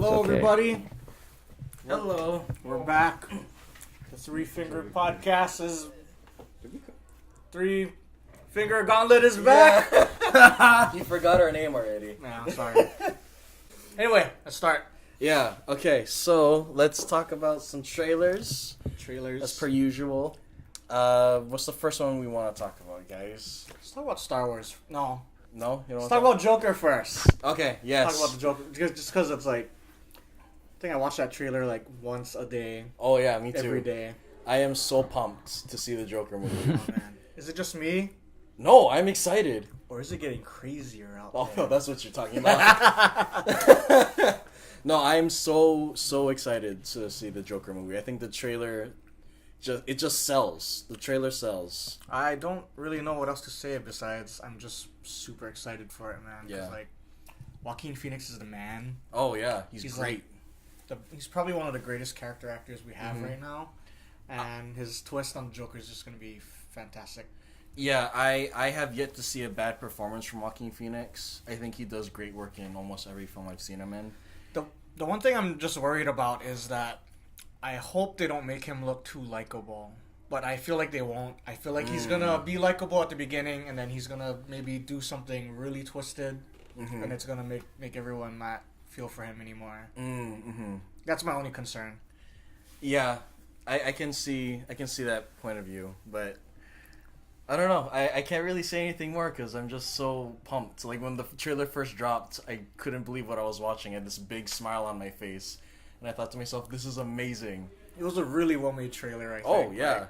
Hello, everybody. Hello. We're back. The Three Finger Podcast is... Three Finger Gauntlet is back. Yeah. You forgot our name already. Nah, I'm sorry. Anyway, let's start. Yeah, okay, so let's talk about some trailers. As per usual. What's the first one we want to talk about, guys? Let's talk about Star Wars. No. No? You don't Let's talk about Joker first. Okay, yes. Let's talk about the Joker. Just because it's like... I think I watch that trailer like once a day. Oh, yeah, me too. Every day. I am so pumped to see the Joker movie. Oh, man. Is it just me? No, I'm excited. Or is it getting crazier out Oh, there? that's what you're talking about. No, I'm so excited to see the Joker movie. I think the trailer... It just sells. The trailer sells. I don't really know what else to say besides I'm just super excited for it, man. Yeah. Like, Joaquin Phoenix is the man. Oh, yeah. He's Like, great. he's probably one of the greatest character actors we have right now. And his twist on the Joker is just going to be fantastic. Yeah, I have yet to see a bad performance from Joaquin Phoenix. I think he does great work in almost every film I've seen him in. The one thing I'm just worried about is that I hope they don't make him look too likable. But I feel like they won't. I feel like he's going to be likable at the beginning, and then he's going to maybe do something really twisted, and it's going to make everyone not feel for him anymore. That's my only concern. Yeah, I can see that point of view, but I don't know. I can't really say anything more because I'm just so pumped. Like, when the trailer first dropped, I couldn't believe what I was watching. I had this big smile on my face. And I thought to myself, this is amazing. It was a really well-made trailer, I think. Oh, yeah. Like,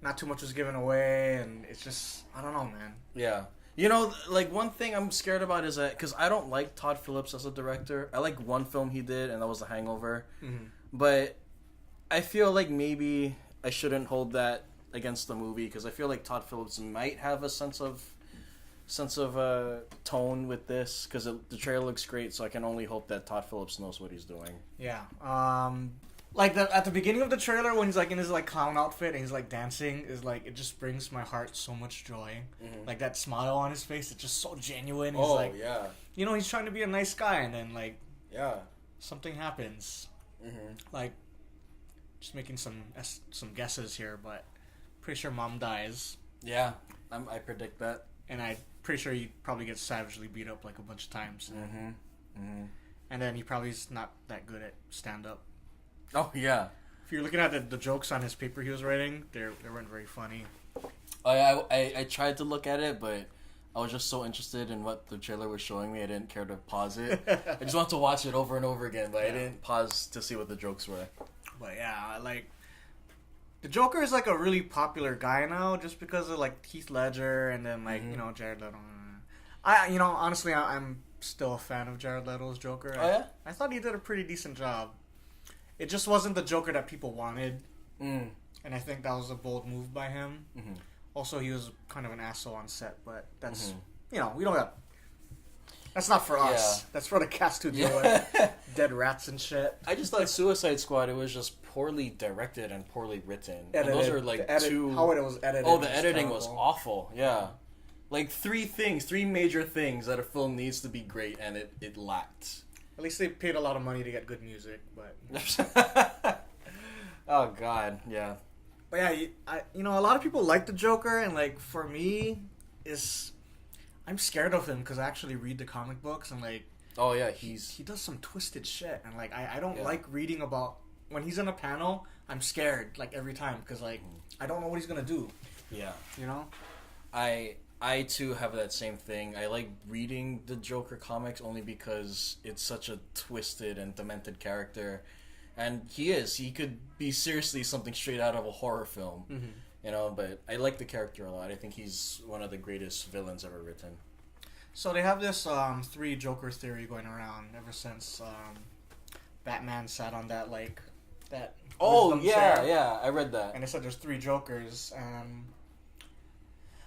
not too much was given away, and it's just... I don't know, man. Yeah. You know, like, one thing I'm scared about is that... Because I don't like Todd Phillips as a director. I like one film he did, and that was The Hangover. But I feel like maybe I shouldn't hold that against the movie, because I feel like Todd Phillips might have a sense of tone with this, because the trailer looks great, so I can only hope that Todd Phillips knows what he's doing. Yeah. Like, at the beginning of the trailer, when he's, like, in his, like, clown outfit and he's, like, dancing, is, like, it just brings my heart so much joy. Like, that smile on his face, it's just so genuine. He's like, yeah. You know, he's trying to be a nice guy, and then, like... Yeah. Something happens. Like, just making some guesses here, but pretty sure mom dies. Yeah, I predict that. And I'm pretty sure he probably gets savagely beat up like a bunch of times. And then he probably's not that good at stand-up. Oh, yeah. If you're looking at the jokes on his paper he was writing, they weren't very funny. I tried to look at it, but I was just so interested in what the trailer was showing me, I didn't care to pause it. I just wanted to watch it over and over again, but I didn't pause to see what the jokes were. But yeah, like... The Joker is, like, a really popular guy now, just because of, like, Heath Ledger and then, like, you know, Jared Leto. Honestly, I'm still a fan of Jared Leto's Joker. Oh, yeah? I thought he did a pretty decent job. It just wasn't the Joker that people wanted. And I think that was a bold move by him. Also, he was kind of an asshole on set, but that's, you know, we don't got... That's not for us. Yeah. That's for the cast to deal with. Dead rats and shit. I just thought Suicide Squad, it was just poorly directed and poorly written. Edited. And those are like two... How it was edited. Oh, the editing was awful. Yeah. Like three major things that a film needs to be great, and it lacked. At least they paid a lot of money to get good music, but... Oh, God. Yeah. But yeah, you know, a lot of people like the Joker, and like, for me, I'm scared of him because I actually read the comic books and like... Oh yeah, he does some twisted shit, and like I don't like reading about... When he's in a panel, I'm scared like every time because like I don't know what he's gonna do. Yeah. You know? I too have that same thing. I like reading the Joker comics only because it's such a twisted and demented character. And he could be seriously something straight out of a horror film. You know, but I like the character a lot. I think he's one of the greatest villains ever written. So they have this three Joker theory going around ever since Batman sat on that like that. Oh yeah, chair. yeah, I read that. And they said there's three Jokers, and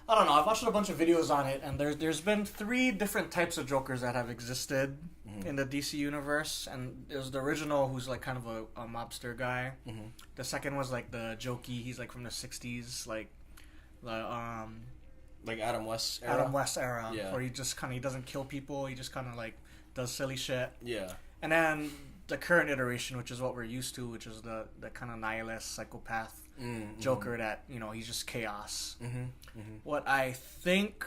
I don't know. I've watched a bunch of videos on it, and there's been three different types of Jokers that have existed in the DC universe, and there's the original, who's like kind of a mobster guy. The second was like the jokey. He's like from the '60s, like Adam West era. Adam West era, Yeah. where he doesn't kill people. He just kind of like does silly shit. Yeah. And then the current iteration, which is what we're used to, which is the kind of nihilist psychopath Joker that, he's just chaos. What I think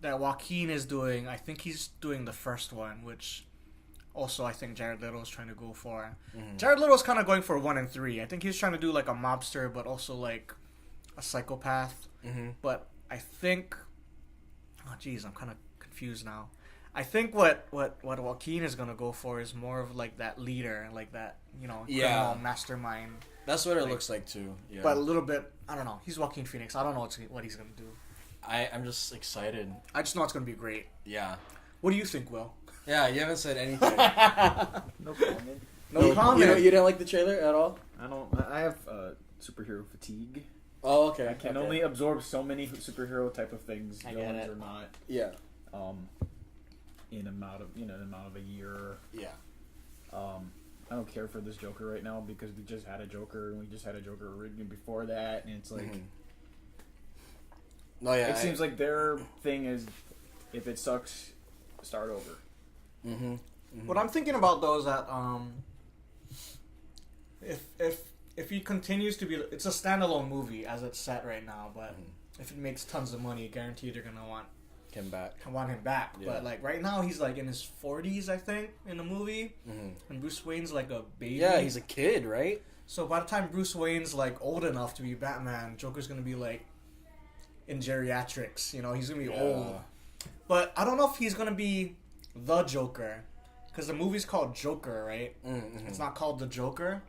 that Joaquin is doing, I think he's doing the first one, which also I think Jared Leto is trying to go for. Jared Leto's kind of going for 1 and 3. I think he's trying to do like a mobster, but also like a psychopath. But I think, I'm kind of confused now. I think what Joaquin is gonna go for is more of like that leader, like that criminal mastermind. That's what it looks like too. Yeah. But a little bit, I don't know. He's Joaquin Phoenix. I don't know what he's gonna do. I'm just excited. I just know it's gonna be great. Yeah. What do you think, Will? Yeah, you haven't said anything. No comment. No comment. You didn't like the trailer at all? I have superhero fatigue. Oh, okay. I can only absorb so many superhero type of things. Villains or not. Yeah. In amount of a year. Yeah. I don't care for this Joker right now because we just had a Joker and we just had a Joker originally before that, and it's like. No, yeah. It seems like their thing is, if it sucks, start over. What I'm thinking about though is that if he continues to be, it's a standalone movie as it's set right now, but if it makes tons of money, guaranteed they're gonna want him back. Yeah. But like right now he's like in his 40s, I think, in the movie, and Bruce Wayne's like a baby. Yeah, he's a kid, right? So by the time Bruce Wayne's like old enough to be Batman, Joker's gonna be like in geriatrics. He's gonna be old. But I don't know if he's gonna be the Joker, because the movie's called Joker, right? It's not called the Joker.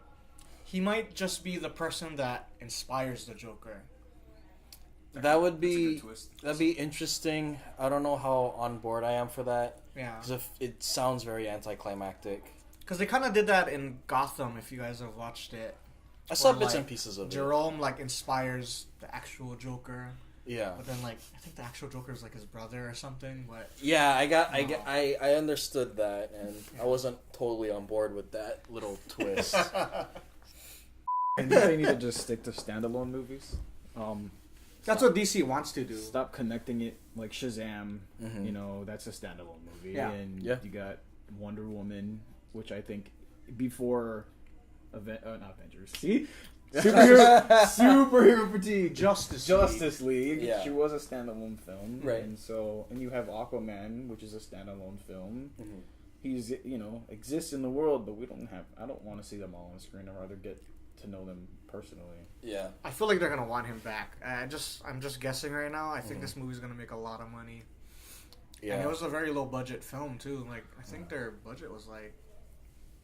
He might just be the person that inspires the Joker. That'd be interesting. I don't know how on board I am for that. Yeah. Because it sounds very anticlimactic. Because they kind of did that in Gotham, if you guys have watched it. I saw bits and pieces of it. Jerome inspires the actual Joker. Yeah. But then I think the actual Joker is his brother or something. But yeah, I understood that, and I wasn't totally on board with that little twist. I think they need to just stick to standalone movies. That's what DC wants to do. Stop connecting it like Shazam. That's a standalone movie. Yeah. And you got Wonder Woman, which I think before not Avengers. See? Superhero fatigue. Justice League. Yeah. She was a standalone film. Right. And you have Aquaman, which is a standalone film. He's exists in the world, but I don't want to see them all on screen. I'd rather get to know them personally. Yeah. I feel like they're gonna want him back. I'm just guessing right now. I think this movie's gonna make a lot of money. Yeah. And it was a very low budget film too. I think their budget was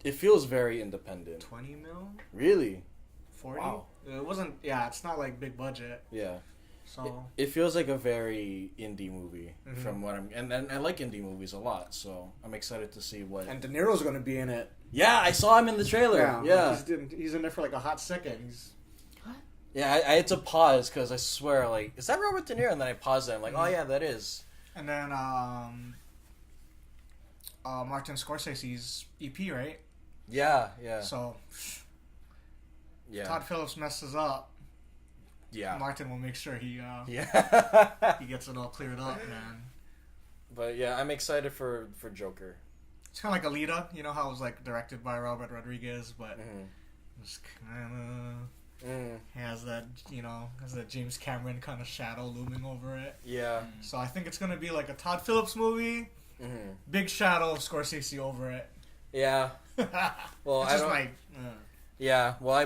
It feels very independent. 20 mil? Really? 40? Wow. It wasn't. Yeah, it's not big budget. Yeah. So it feels like a very indie movie from what and I like indie movies a lot, so I'm excited to see what. And De Niro's gonna be in it. Yeah, I saw him in the trailer. Yeah. He's in there for a hot second. What? Yeah, I had to pause because I swear, is that Robert De Niro? And then I paused it. I'm like, oh yeah, that is. And then Martin Scorsese's EP, right? Yeah, yeah. So. Yeah. Todd Phillips messes up. Yeah. Martin will make sure he gets it all cleared up, man. But yeah, I'm excited for Joker. It's kind of like Alita, how it was directed by Robert Rodriguez, but it's kind of has that James Cameron kind of shadow looming over it. Yeah. So I think it's gonna be like a Todd Phillips movie, big shadow of Scorsese over it. Yeah. Well, it's Yeah, well, I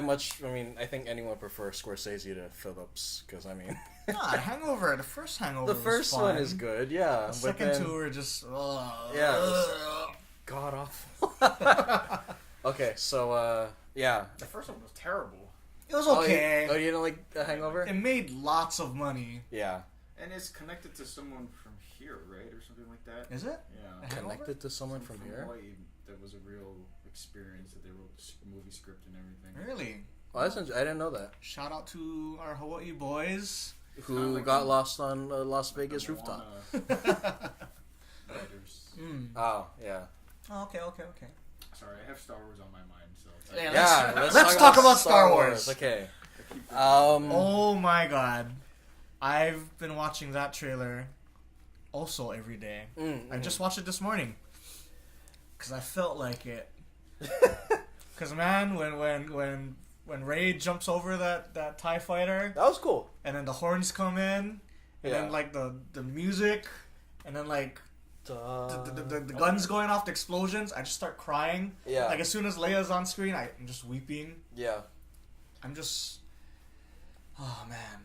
think anyone prefers Scorsese to Phillips, because, Hangover, the first Hangover the first was fun. one is good, yeah. The second two were just, god awful. Okay, so, yeah. The first one was terrible. It was okay. Oh, you didn't like The Hangover? It made lots of money. Yeah. And it's connected to someone from here, right? Or something like that? Is it? Yeah. Connected to someone from here? Hawaii, that was a real experience that they wrote the movie script and everything. Really? Oh, I didn't know that. Shout out to our Hawaii boys who got lost on a Las Vegas rooftop. Oh, yeah. Oh, okay. Sorry, I have Star Wars on my mind, so. Let's talk about Star Wars. Okay. Oh my god, I've been watching that trailer also every day. I just watched it this morning. because I felt like it. Because man, when Ray jumps over that TIE fighter, That was cool. and then the horns come in, and then like the music, and then like the guns going off, the explosions, I just start crying. Yeah. Like as soon as Leia's on screen, I'm just weeping. Yeah. I'm just, oh man.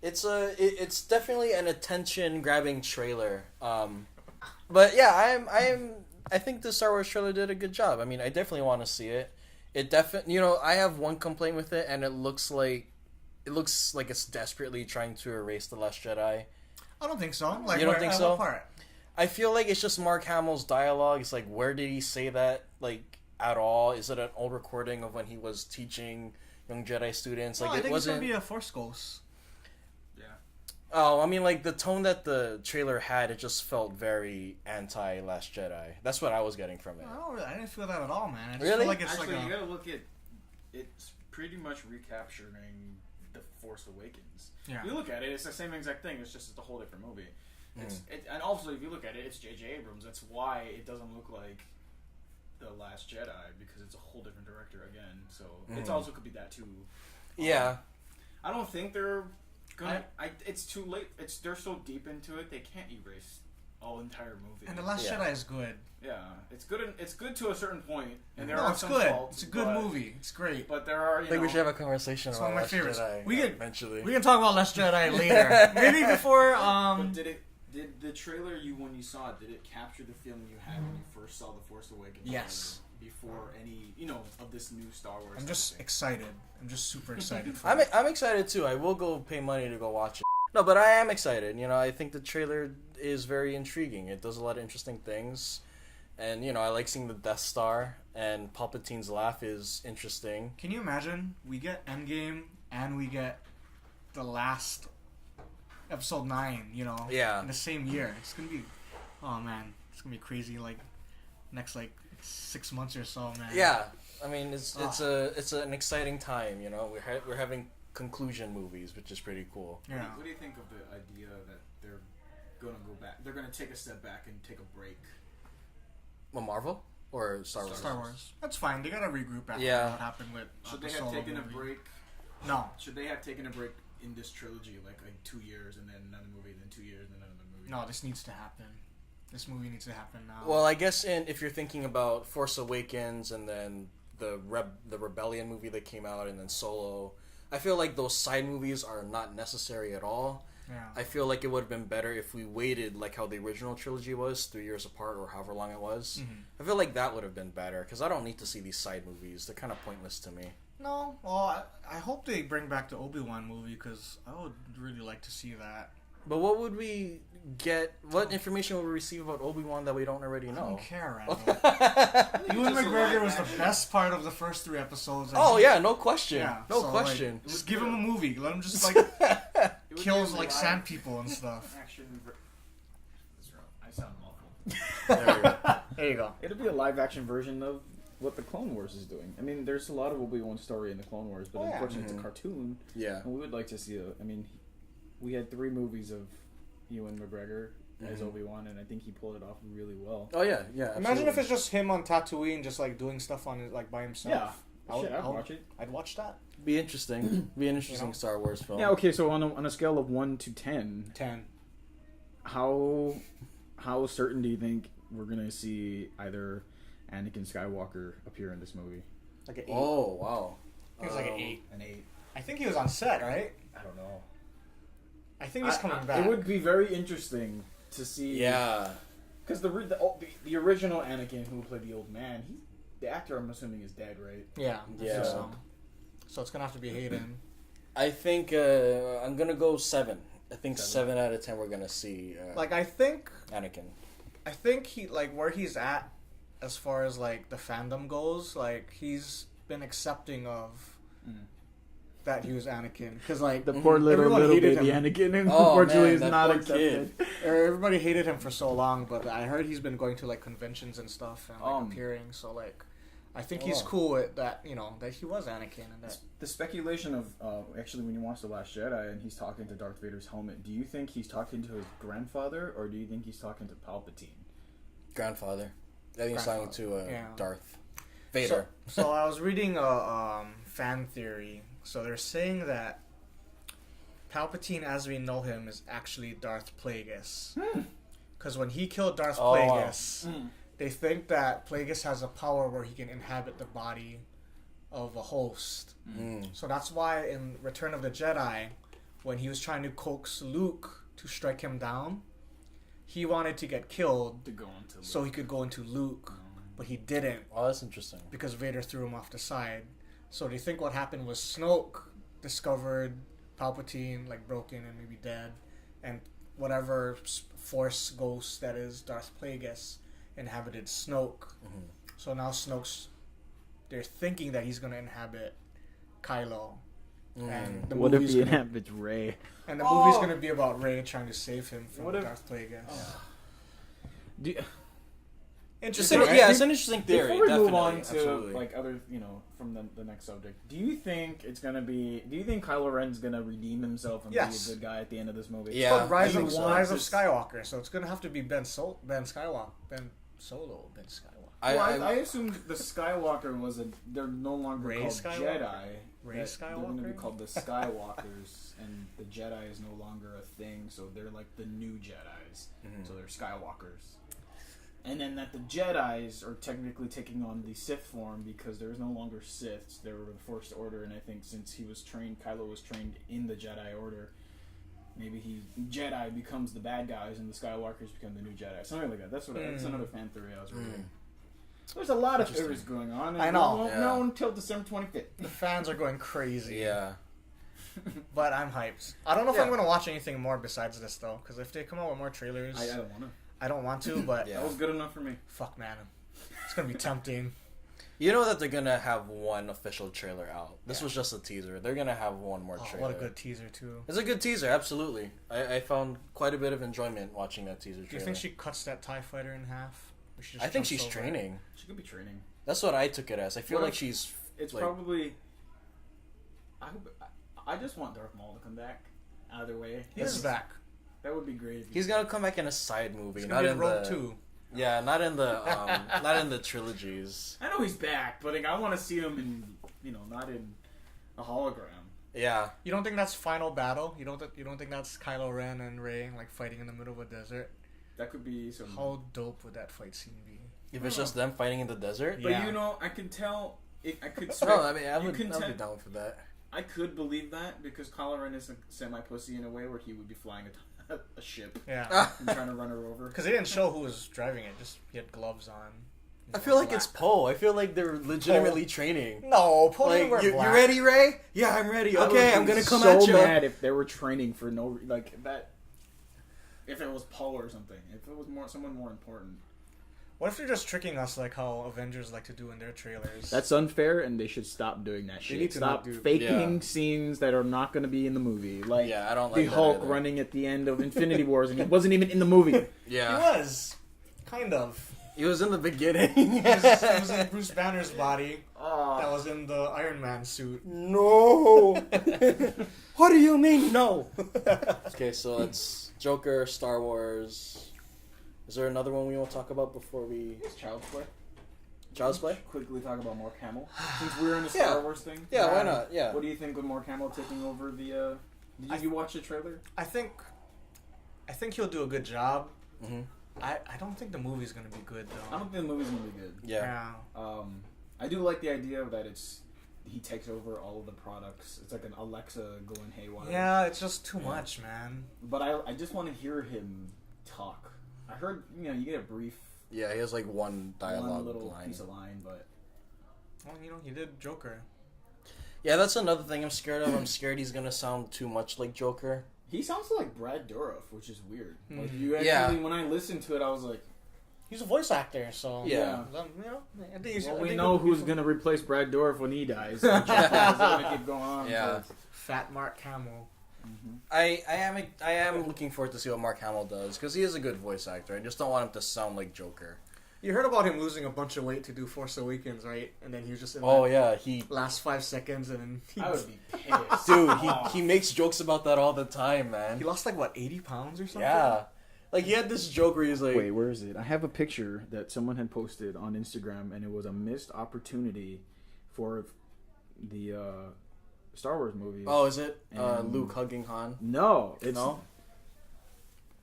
It's definitely an attention grabbing trailer. But yeah, I think the Star Wars trailer did a good job. I mean, I definitely want to see it. It definitely, I have one complaint with it, and it looks like it's desperately trying to erase The Last Jedi. I don't think so. Like, You don't think so? What part? I feel like it's just Mark Hamill's dialogue. It's like, where did he say that, like, at all? Is it an old recording of when he was teaching young Jedi students? Like, I think wasn't. it's gonna be a Force Ghost. Oh, I mean, like, the tone that the trailer had, it just felt very anti-Last Jedi. That's what I was getting from it. I didn't feel that at all, man. I just Really? feel like it's Actually, like you gotta look at it's pretty much recapturing the Force Awakens. Yeah. You look at it, it's the same exact thing. It's just a whole different movie. And also, if you look at it, it's J.J. Abrams. That's why it doesn't look like The Last Jedi, because it's a whole different director again. So it also could be that too. Yeah. I don't think they're gonna. It's too late. They're so deep into it, they can't erase all entire movie. And The Last Jedi is good. Yeah, it's good. It's good to a certain point, and there No, are it's some good. faults. It's a good movie. It's great. But there are. I think we should have a conversation It's about one of my Last favorites. Jedi We can- eventually. We can talk about Last Jedi later. Maybe before. But did the trailer when you saw it, did it capture the feeling you had when you first saw The Force Awakens? Yes. Before any, of this new Star Wars. I'm just excited. I'm just super excited for I'm it. excited too. I will go pay money to go watch it. No, but I am excited. I think the trailer is very intriguing. It does a lot of interesting things. And, I like seeing the Death Star, and Palpatine's laugh is interesting. Can you imagine? We get Endgame and we get the last episode 9, Yeah. in the same year. It's gonna be, oh man, it's gonna be crazy. Like next 6 months or so, man. Yeah. I mean, it's an exciting time, We're having conclusion movies, which is pretty cool. Yeah. What do you think of the idea that they're gonna go back? They're gonna take a step back and take a break. Well, Marvel or Star Wars? Star Wars. That's fine. They gotta regroup after Yeah. what happened with. Should the they have Solo taken movie. a break? No. Should they have taken a break in this trilogy, like 2 years, and then another movie, then 2 years, and then another movie? No, this needs to happen. This movie needs to happen now. Well, I guess if you're thinking about Force Awakens and then the Rebellion movie that came out and then Solo, I feel like those side movies are not necessary at all. Yeah. I feel like it would have been better if we waited like how the original trilogy was, 3 years apart or however long it was. Mm-hmm. I feel like that would have been better because I don't need to see these side movies. They're kind of pointless to me. No, well, I hope they bring back the Obi-Wan movie because I would really like to see that. But what would we get? What information would we receive about Obi-Wan that we don't already I know? don't care, Randall. Ewan McGregor was the best part of the first 3 episodes. and Oh he- yeah, no question. yeah. No so, question. Like, just give him a movie. Let him just It would kills be a live sand people and stuff. Action. That's wrong. I sound awful. There we go. There you go. It'll be a live action version of what the Clone Wars is doing. I mean, there's a lot of Obi-Wan story in the Clone Wars, but Oh, yeah. unfortunately, it's a cartoon. Yeah. And we would like to see we had 3 movies of Ewan McGregor as Obi-Wan, and I think he pulled it off really well. Oh yeah, yeah. Imagine if it's just him on Tatooine, just doing stuff on it by himself. Yeah. I'd watch it. I'd watch that. Be interesting. Be an interesting Star Wars film. Yeah, okay, so on a scale of 1 to 10, 10. how certain do you think we're going to see either Anakin Skywalker appear in this movie? Like an 8. Oh wow. He was like an 8. An 8. I think he was on set, right? I don't know. I think he's coming back. It would be very interesting to see. Yeah. Because the original Anakin who played the old man, the actor I'm assuming is dead, right? Yeah. Yeah. So it's gonna have to be Hayden. I think I'm gonna go 7. I think 7 out of 10 we're gonna see I think Anakin. he where he's at as far as the fandom goes. He's been accepting of that he was Anakin because The poor little hated baby him. Anakin, Oh, unfortunately, man, is that not poor accepted. Everybody hated him for so long, but I heard he's been going to conventions and stuff and appearing. So I think he's cool with that. That he was Anakin and that. The speculation of actually when you watch The Last Jedi and he's talking to Darth Vader's helmet, do you think he's talking to his grandfather or do you think he's talking to Palpatine? Grandfather. I think he's talking to Yeah. Darth Vader. So I was reading a fan theory. So they're saying that Palpatine, as we know him, is actually Darth Plagueis. Because when he killed Darth Plagueis, they think that Plagueis has a power where he can inhabit the body of a host. So that's why in Return of the Jedi, when he was trying to coax Luke to strike him down, he wanted to get killed To go into so he could go into Luke, but he didn't Oh, that's interesting. because Vader threw him off the side. So they think what happened was Snoke discovered Palpatine like broken and maybe dead, and whatever Force ghost that is Darth Plagueis inhabited Snoke. So now they're thinking that he's gonna inhabit Kylo, and the What if movie's he gonna, inhabits Rey? and the movie's gonna be about Rey trying to save him from What if- Darth Plagueis. Interesting. Interesting, right? Yeah, it's an interesting theory. Before we definitely. move on to Absolutely. like other, from the next subject, do you think it's gonna be? Do you think Kylo Ren's gonna redeem himself and Yes. be a good guy at the end of this movie? Yeah. But Rise I of think so. Rise of Just- Skywalker, so it's gonna have to be Ben Solo. Ben Skywalker. Well, I assumed the Skywalker was they're no longer Rey called Skywalker? Jedi. Rey That They're going to be Skywalker? called the Skywalkers, and the Jedi is no longer a thing, so they're like the new Jedis. So they're Skywalkers. And then that the Jedis are technically taking on the Sith form because there's no longer Siths. They were the First Order, and I think since Kylo was trained in the Jedi Order, maybe Jedi becomes the bad guys and the Skywalkers become the new Jedi. Something like that. That's another fan theory I was reading. There's a lot of theories going on. And I know. We won't know until December 25th. The fans are going crazy. Yeah. But I'm hyped. I don't know if I'm going to watch anything more besides this, though. Because if they come out with more trailers, I don't want to. I don't want to, but Yeah. That was good enough for me. fuck, man. It's going to be tempting. You know that they're gonna have one official trailer out. This Yeah. was just a teaser. They're gonna have one more Oh, trailer. what a good teaser, too. It's a good teaser, absolutely. I found quite a bit of enjoyment watching that teaser trailer. Do you think she cuts that TIE fighter in half? Or she just I think jumps she's over it? training. She could be training. That's what I took it as. I feel What like if she's. It's like, probably. I just want Darth Maul to come back. Either way, He's back. That would be great. If He's gonna come back in a side movie, He's not going to in be in Rogue the. 2. Yeah, not in the not in the trilogies. I know he's back, but like, I want to see him in, not in a hologram. Yeah. You don't think that's final battle? You don't think that's Kylo Ren and Rey like fighting in the middle of a desert? That could be some. How dope would that fight scene be? If it's just them fighting in the desert. But Yeah. I can tell. I could. No, I mean I you would can I'd be tell- down for that. I could believe that because Kylo Ren is a semi-pussy in a way where he would be flying a ship Yeah. and trying to run her over. Because they didn't show who was driving it. Just he had gloves on. I feel like it's Black. Poe. I feel like they're legitimately training. No, Poe Like, didn't wear you black. ready, Ray? Yeah, I'm ready. I would Okay, be I'm gonna come so at you. mad if they were training for no like that. If it was Poe or something, if it was someone more important. What if they're just tricking us like how Avengers like to do in their trailers? That's unfair, and they should stop doing that shit. need to Stop not do- faking Yeah. scenes that are not going to be in the movie. Like Yeah, I don't the like that Hulk either. running at the end of Infinity Wars, and he wasn't even in the movie. He Yeah, was. Kind of. he was in the beginning. He was in Bruce Banner's body Oh, that was in the Iron Man suit. No. What do you mean no? Okay, so it's Joker, Star Wars. Is there another one we want to talk about before we it's Child's Play. Child's Play? Quickly talk about Mark Hamill, since we're in the Yeah. Star Wars thing. Yeah, why not? Yeah. What do you think with Mark Hamill taking over the? Did you watch the trailer? I think he'll do a good job. Mm-hmm. I don't think the movie's gonna be good I though. don't think the movie's gonna be good. Yeah. I do like the idea that he takes over all of the products. It's like an Alexa going haywire. Yeah, it's just too much, man. But I just want to hear him talk. I heard you get a brief Yeah, he has like one dialogue little line. piece of line, but Well, he did Joker. Yeah, that's another thing I'm scared of. I'm scared he's gonna sound too much like Joker. he sounds like Brad Dourif, which is weird. Like Mhm. you actually, Yeah. when I listened to it, I was like, He's a voice actor, so Yeah. I think he's, well, I we think know he'll be who's fine. gonna replace Brad Dourif when he dies. So it's gonna keep going on. Yeah. so- Fat Mark Hamill. I am looking forward to see what Mark Hamill does because he is a good voice actor. I just don't want him to sound like Joker. You heard about him losing a bunch of weight to do Force Awakens, right? And then he was just in Oh the yeah, he last 5 seconds, and then I would be pissed. dude he makes jokes about that all the time, man. he lost like what 80 pounds or something. Yeah, Like he had this joke where he's like, Wait, where is it? I have a picture that someone had posted on Instagram, and it was a missed opportunity for the Star Wars movie. "Oh, is it And- Luke hugging Han?" No, it's No?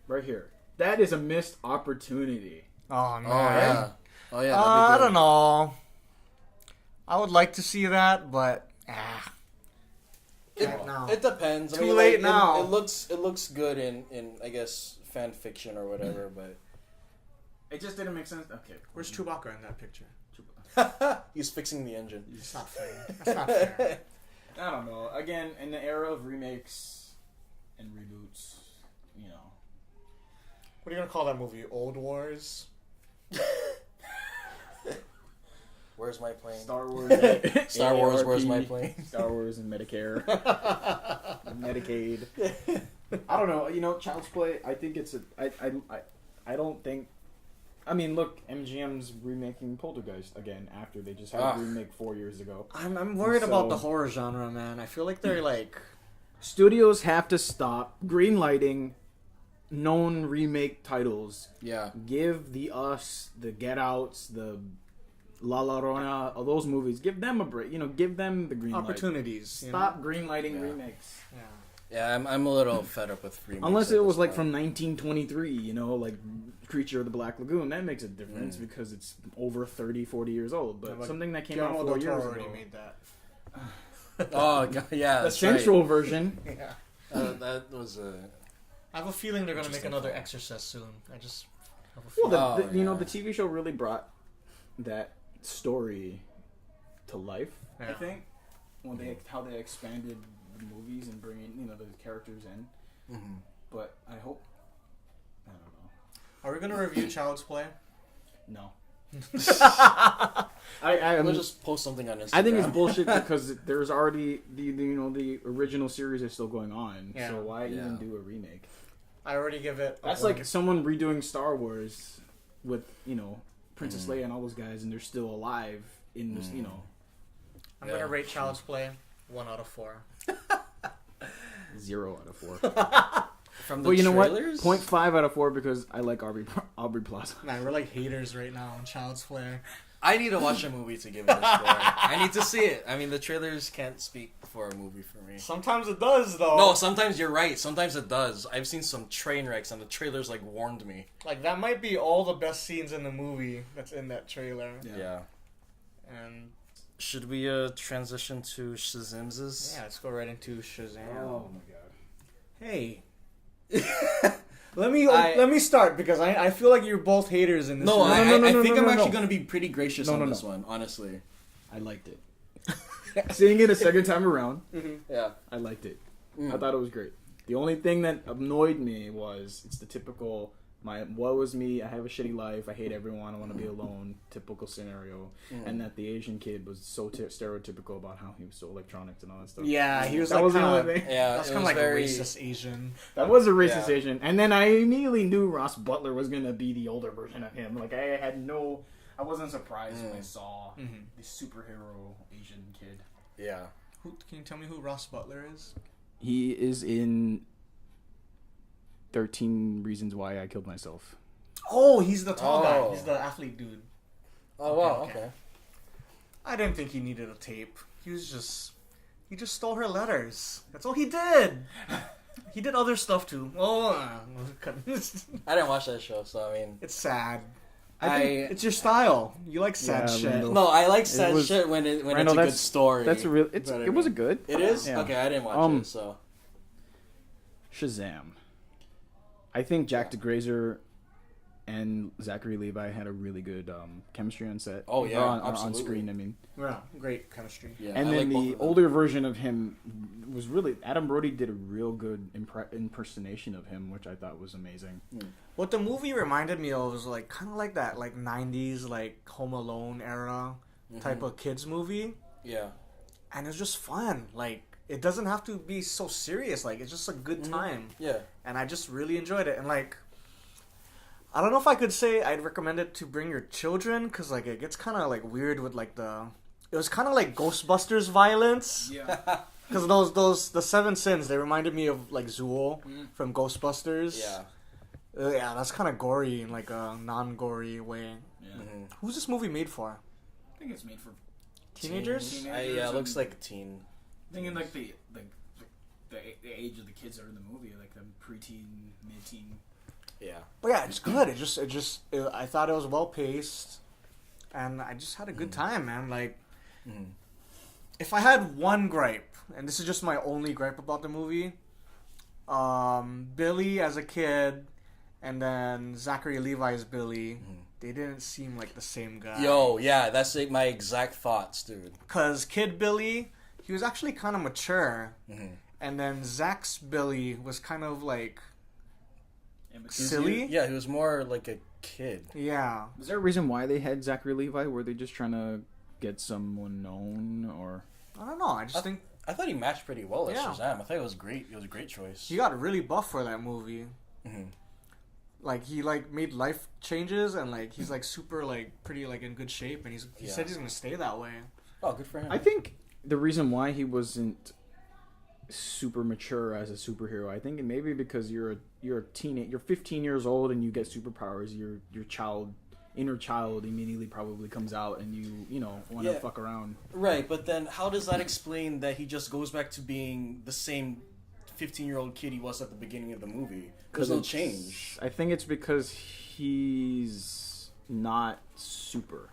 right here. That is a missed opportunity. Oh man. Oh yeah, oh yeah. I don't know. I would like to see that, but no. It depends. Too late now. It looks good in I guess fan fiction or whatever, but It just didn't make sense. Okay. Where's Chewbacca in that picture? he's fixing the engine. It's not fair. That's not fair. I don't know. Again, in the era of remakes and reboots, you know. What are you gonna call that movie? Old Wars? Where's my plane? Star Wars. Star Wars. AARP, Where's my plane? Star Wars and Medicare, Medicaid. I don't know. You know, Child's Play. I think it's a. I don't think. I mean, look, MGM's remaking Poltergeist again after they just had a remake 4 years ago. I'm worried So- about the horror genre, man. I feel like they're like. Studios have to stop greenlighting known remake titles. Yeah. Give the Us, the Get Outs, the La Llorona, all those movies. Give them a break. You know, give them the green light. Opportunities. Stop greenlighting remakes. Yeah. Yeah, I'm a little fed up with remakes. Unless at it was this like point. from 1923, you know, like Creature of the Black Lagoon. That makes a difference because it's over 30, 40 years old. But like something that came Guillermo out del 4 Toro years already ago. made that. Oh God, yeah, The that's central version. Yeah. right. That was a. I have a feeling they're gonna make Interesting another thought. Exorcist soon. I just have a Well, feeling. you know, yeah. the TV show really brought that story to life. Yeah. I think when how they expanded the movies and bringing the characters in. Mm-hmm. But I hope. I don't know. Are we gonna review Child's Play? No. We'll just post something on Instagram. I think it's bullshit because there's already the original series is still going on. Yeah. So why Yeah. even do a remake? I already give it. a That's one. like someone redoing Star Wars with Princess Leia and all those guys, and they're still alive in this. I'm Yeah. gonna rate Child's Play 1 out of 4. 0 out of 4. from the But you know trailers? what? 0.5 out of 4 because I like Aubrey Plaza. Man, we're like haters right now on Child's Play. I need to watch a movie to give it a score. I need to see it. I mean, the trailers can't speak for a movie for me. Sometimes it does though. No, sometimes you're right. Sometimes it does. I've seen some train wrecks and the trailers like warned me. Like that might be all the best scenes in the movie that's in that trailer. Yeah. And Should we transition to Shazam's? yeah, let's go right into Shazam. Oh my god. Hey. Let me start because I feel like you're both haters in this. No, one. I think I'm no. actually going to be pretty gracious No, on no, this no. one, honestly. I liked it. Seeing it a second time around, Yeah. I liked it. I thought it was great. The only thing that annoyed me was it's the typical woe is me, I have a shitty life, I hate everyone, I want to be alone, typical scenario. And that the Asian kid was so stereotypical about how he was so electronics and all that stuff. Yeah, he was That like was the kinda, only thing. Yeah, that's it kind of was like very... racist Asian. That was a racist Yeah. Asian. And then I immediately knew Ross Butler was going to be the older version of him. Like, I wasn't surprised when I saw the superhero Asian kid. Yeah. Can you tell me who Ross Butler is? He is in 13 Reasons Why I Killed Myself. Oh, he's the tall guy. Oh. He's the athlete dude. Oh, wow, Okay. okay. I didn't think he needed a tape. He just stole her letters. That's all he did. He did other stuff too. Oh, I didn't watch that show, so I mean... it's sad. I It's your style. You like sad Yeah, shit. Randall. No, I like sad was- shit when Randall, it's a good that's- story. That's a real. It But was a good. It is? Yeah. Okay, I didn't watch it, so... Shazam. I think Jack DeGrazer and Zachary Levi had a really good chemistry on set. Oh, yeah, Or on absolutely. screen. I mean, Yeah, great chemistry. Yeah, and I then like both the of them. older version of him was really Adam Brody did a real good impersonation of him, which I thought was amazing. What the movie reminded me of was like kind of like that like 90s like Home Alone era type of kids movie, Yeah. and it's just fun. Like it doesn't have to be so serious. Like it's just a good time, Yeah. and I just really enjoyed it. And like I don't know if I could say I'd recommend it to bring your children because like it gets kind of like weird with like it was kind of like Ghostbusters violence. Yeah. Because the 7 sins, they reminded me of like Zool from Ghostbusters. Yeah. Yeah, that's kind of gory in like a non-gory way. Yeah. Who's this movie made for? I think it's made for Teenagers? Teens. Yeah, it looks like a teen. thinking like the age of the kids that are in the movie, like the preteen, mid-teen. Yeah. But yeah, it's good. I thought it was well paced, and I just had a good time, man. Like, if I had one gripe, and this is just my only gripe about the movie, Billy as a kid, and then Zachary Levi's Billy, they didn't seem like the same guy. Yo, yeah, that's like my exact thoughts, dude. Because Kid Billy, he was actually kind of mature, and then Zach's Billy was kind of like silly. Yeah, he was more like a kid. Yeah. Is there a reason why they had Zachary Levi? Were they just trying to get someone known, or? I don't know. I just think I thought he matched pretty well as Yeah. Shazam. I thought it was great. It was a great choice. he got really buff for that movie. Like he like made life changes, and like he's like super like pretty like in good shape, and he said he's gonna stay that way. Oh, good for him. I think the reason why he wasn't super mature as a superhero, I think maybe because you're a teenage, you're 15 years old and you get superpowers. Your inner child immediately probably comes out, and you know want to fuck around. Right, but then how does that explain that he just goes back to being the same 15-year-old kid he was at the beginning of the movie? There's no change. I think it's because he's not super.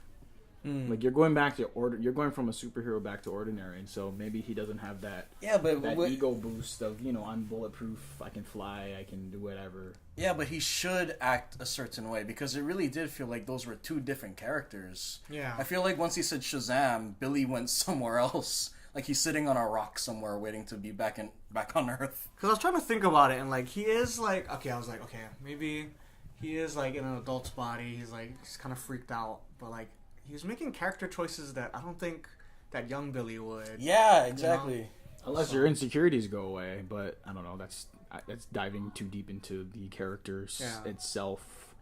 Like you're going back to you're going from a superhero back to ordinary, and so maybe he doesn't have that. Yeah, but that ego boost of I'm bulletproof, I can fly, I can do whatever. Yeah, but he should act a certain way, because it really did feel like those were two different characters. Yeah. I feel like once he said Shazam, Billy went somewhere else. Like he's sitting on a rock somewhere waiting to be back on Earth. Because I was trying to think about it, and like he is like I was like maybe he is like in an adult's body. He's kind of freaked out, but like he was making character choices that I don't think that young Billy would. Yeah, exactly. Unless your insecurities go away, but I don't know. That's diving too deep into the characters itself.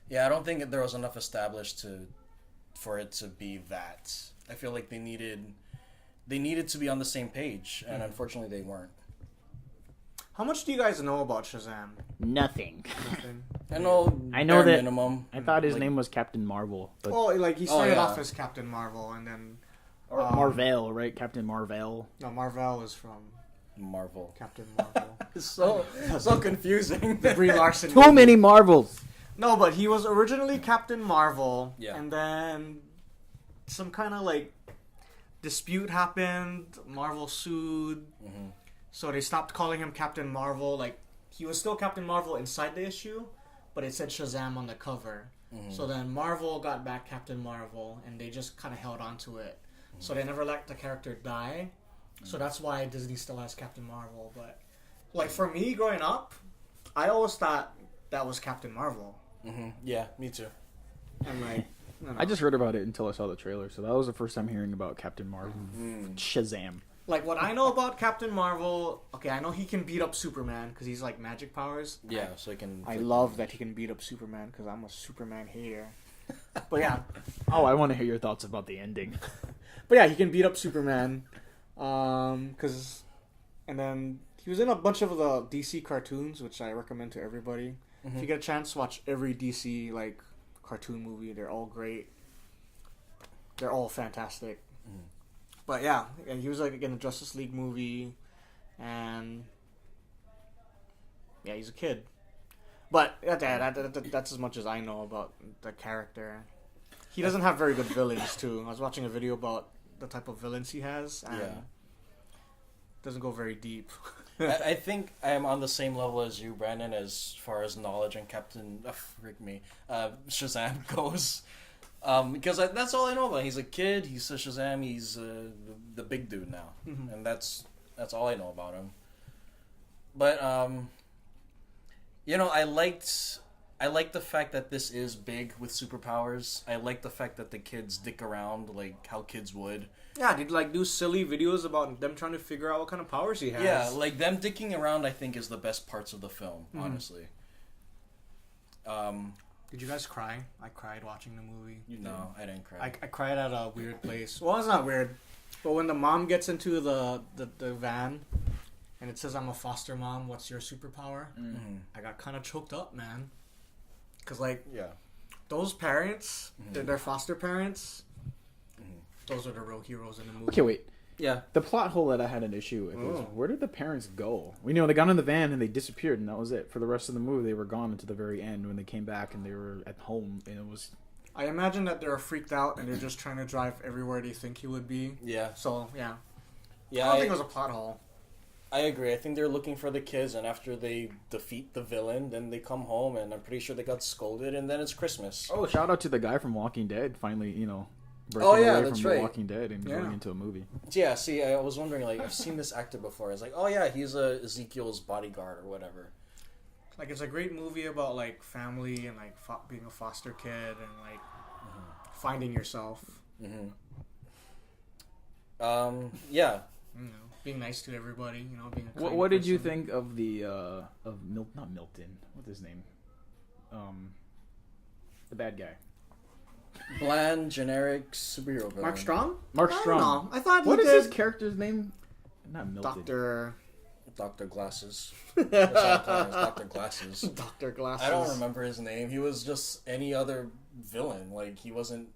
Yeah, I don't think there was enough established for it to be that. I feel like they needed to be on the same page, and unfortunately they weren't. How much do you guys know about Shazam? Nothing. I know that. bare minimum. I thought his name was Captain Marvel, but Oh, like he started yeah. off as Captain Marvel, and then or Marvel, right? Captain Marvel. no, Marvel is from Marvel. Captain Marvel. It's so confusing. Brie Larson. Too many Marvels. No, but he was originally Captain Marvel, Yeah. and then some kind of like dispute happened. Marvel sued, so they stopped calling him Captain Marvel. Like he was still Captain Marvel inside the issue, but it said Shazam on the cover. So then Marvel got back Captain Marvel, and they just kind of held on to it. So they never let the character die. So that's why Disney still has Captain Marvel. But like for me growing up, I always thought that was Captain Marvel. Yeah, me too. And like I just heard about it until I saw the trailer, so that was the first time hearing about Captain Marvel. Shazam. like what I know about Captain Marvel, okay, I know he can beat up Superman because he's like magic powers. Yeah, so I can. I love that he can beat up Superman because I'm a Superman hater. But yeah, Oh, I want to hear your thoughts about the ending. but yeah, he can beat up Superman. And then he was in a bunch of the DC cartoons, which I recommend to everybody. If you get a chance, watch every DC like cartoon movie. They're all great. They're all fantastic. But yeah, and he was like in a Justice League movie, and yeah, he's a kid. But that's as much as I know about the character. He doesn't have very good villains too. I was watching a video about the type of villains he has, and doesn't go very deep. I think I am on the same level as you, Brandon, as far as knowledge on Shazam goes. Because that's all I know about him. He's a kid. He's a Shazam. He's the big dude now, and that's all I know about him. But I liked the fact that this is big with superpowers. I like the fact that the kids dick around like how kids would. Yeah, they'd like do silly videos about them trying to figure out what kind of powers he has. Yeah, like them dicking around, I think, is the best parts of the film, honestly. Did you guys cry? I cried watching the movie. No, I didn't cry. I cried at a weird place. Well, it's not weird, but when the mom gets into the van, and it says, "I'm a foster mom. What's your superpower?" I got kind of choked up, man. Because, like, Yeah. those parents, their foster parents, those are the real heroes in the movie. Okay, wait. Yeah. The plot hole that I had an issue with was, where did the parents go? We know they got in the van and they disappeared, and that was it. For the rest of the movie, they were gone until the very end when they came back and they were at home, and it was... I imagine that they're freaked out and they're just trying to drive everywhere they think he would be. Yeah. So, yeah. Yeah. I don't think it was a plot hole. I agree. I think they're looking for the kids, and after they defeat the villain, then they come home, and I'm pretty sure they got scolded, and then it's Christmas. Oh, shout out to the guy from Walking Dead, finally, breaking Oh, yeah, away that's from right. The Walking Dead and going into a movie. Yeah, see, I was wondering, like, I've seen this actor before. I was like, oh, yeah, he's Ezekiel's bodyguard or whatever. Like, it's a great movie about, like, family and, like, being a foster kid and, like, finding yourself. Yeah. You know, being nice to everybody, you know, being a kind What did you person. think of the, not Milton, what's his name? The bad guy. Bland, generic superhero villain. Mark Strong? Mark I don't Strong. know. I thought he What is did his character's name? Not Milton. Dr. Glasses. That's all I'm calling him, is Dr. Glasses. Dr. Glasses. I don't remember his name. He was just any other villain. Like, he wasn't...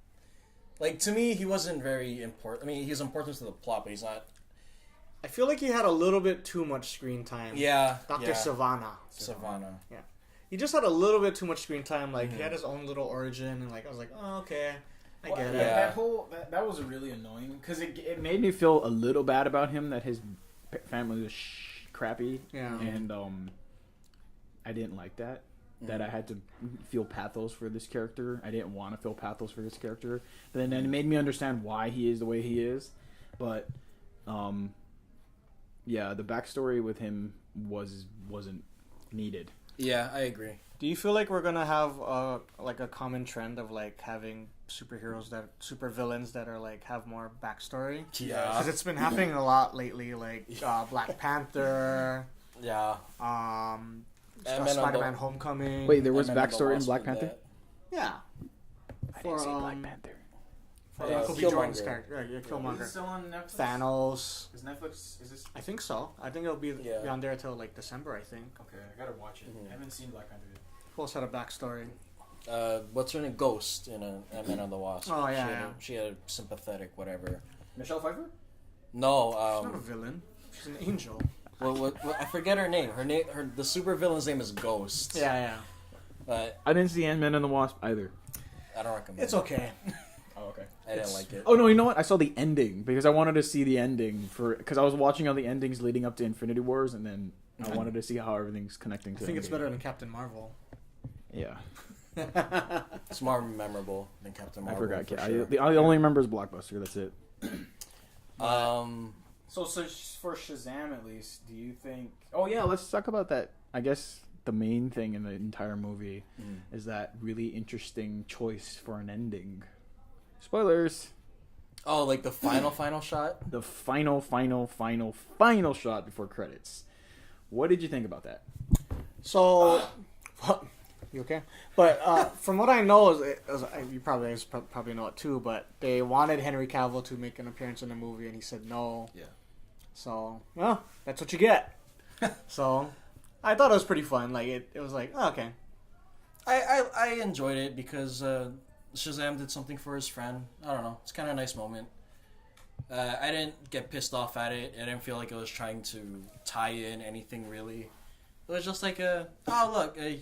Like, to me, he wasn't very important. I mean, he's important to the plot, but he's not... I feel like he had a little bit too much screen time. Yeah. Dr. Yeah. Savannah. Savannah. Yeah. He just had a little bit too much screen time. Like, he had his own little origin, and, like, I was like, oh, okay. I get it. Yeah. That was really annoying because It made me feel a little bad about him that his family was crappy. Yeah. And I didn't like that. That I had to feel pathos for this character. I didn't want to feel pathos for this character. But then it made me understand why he is the way he is. But yeah, the backstory with him wasn't needed. Yeah, I agree. Do you feel like we're gonna have like a common trend of like having super villains that are like have more backstory? Yeah. Because it's been happening a lot lately, like Black Panther, Yeah. Spider-Man: Homecoming. Wait, there was Ant-Man and the backstory in Wasp Black with Panther? that. Yeah. I didn't see Black Panther. For Yeah, Michael B. Killmonger. Jordan's character, yeah, Is it Killmonger. still on Netflix? Thanos. Is Netflix? Is this? I think so. I think it'll be Yeah. on there till like December. I think. Okay, I gotta watch it. I haven't seen Black Panther yet. Who else had a backstory? What's her name? Ghost in Ant-Man and the Wasp. Oh, yeah, She had, yeah. she had a sympathetic whatever. Michelle Pfeiffer? No, She's not a villain. She's an angel. what I forget her name. The super villain's name is Ghost. Yeah. But I didn't see Ant-Man and the Wasp either. I don't recommend It's it. okay. Oh, okay. I didn't like it. Oh no, you know what? I saw the ending because I wanted to see the ending because I was watching all the endings leading up to Infinity Wars, and then I wanted to see how everything's connecting to. I think it's Endgame. better than Captain Marvel. Yeah, It's more memorable than Captain Marvel. I forgot. for I sure. only remember is Blockbuster. That's it. So for Shazam at least, do you think? Oh yeah, let's talk about that. I guess the main thing in the entire movie is that really interesting choice for an ending. Spoilers. Oh, like the final shot? The final shot before credits. What did you think about that? So, you okay? But from what I know, you probably know it too. But they wanted Henry Cavill to make an appearance in the movie, and he said no. Yeah. So, well, that's what you get. So, I thought it was pretty fun. Like it was like, oh, okay. I enjoyed it because Shazam did something for his friend. I don't know. It's kind of a nice moment. I didn't get pissed off at it. I didn't feel like it was trying to tie in anything really. It was just like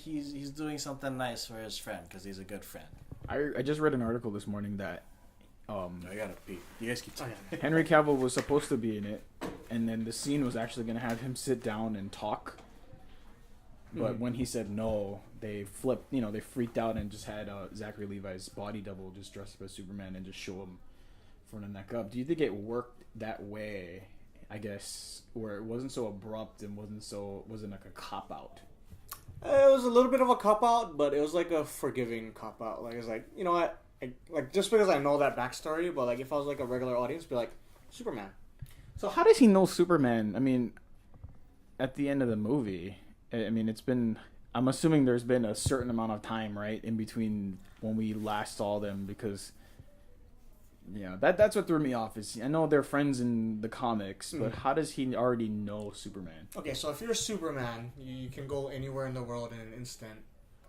he's doing something nice for his friend because he's a good friend. I just read an article this morning that I gotta pee. You guys keep talking. Henry Cavill was supposed to be in it, and then the scene was actually going to have him sit down and talk. But when he said no, they flipped. They freaked out and just had Zachary Levi's body double just dressed up as Superman and just show him from the neck up. Do you think it worked that way? I guess where it wasn't so abrupt and wasn't like a cop out. It was a little bit of a cop out, but it was like a forgiving cop out. Like it's like, you know what? Like just because I know that backstory, but like if I was like a regular audience, be like, Superman. So how does he know Superman? I mean, at the end of the movie, I mean, I'm assuming there's been a certain amount of time, right, in between when we last saw them, because that's what threw me off. Is I know they're friends in the comics, but how does he already know Superman? Okay, so if you're Superman, you can go anywhere in the world in an instant.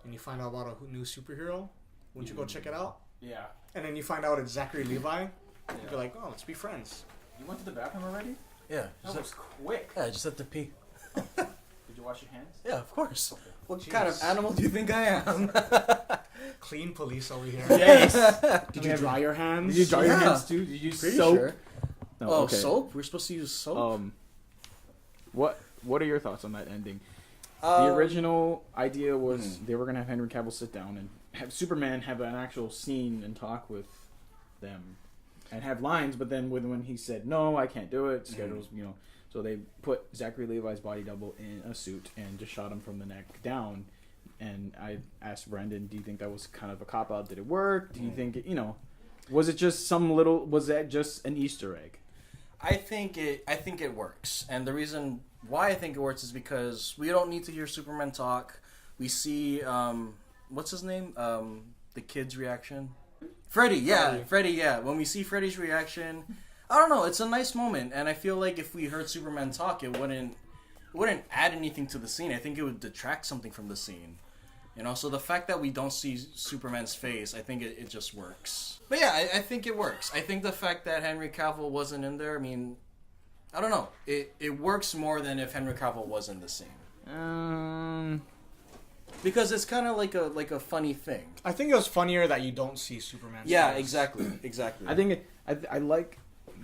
and you find out about a new superhero, wouldn't you go check it out? Yeah. And then you find out it's Zachary Levi, you're like, oh, let's be friends. You went to the bathroom already? Yeah. That was quick. Yeah, I just had to pee. Did you wash your hands? Yeah, of course. What Jeez. kind of animal do you think I am? Clean police over here. Yes. Did you dry your hands? Did you dry your Yeah. hands too? Did you use Pretty soap? sure. No, Oh, okay. soap? We're supposed to use soap? What are your thoughts on that ending? The original idea was they were gonna have Henry Cavill sit down and have Superman have an actual scene and talk with them, and have lines. But then when he said no, I can't do it. Schedules, So they put Zachary Levi's body double in a suit and just shot him from the neck down. And I asked Brendan, do you think that was kind of a cop out? Did it work? Do you think was it just was that just an Easter egg? I think it works. And the reason why I think it works is because we don't need to hear Superman talk. We see what's his name? The kid's reaction. Freddy, yeah. When we see Freddy's reaction, I don't know, it's a nice moment, and I feel like if we heard Superman talk, it wouldn't add anything to the scene. I think it would detract something from the scene. So the fact that we don't see Superman's face, I think it just works. But yeah, I think it works. I think the fact that Henry Cavill wasn't in there, I mean, I don't know. It works more than if Henry Cavill was in the scene. Because it's kind of like a funny thing. I think it was funnier that you don't see Superman. Yeah, face. exactly. I think I like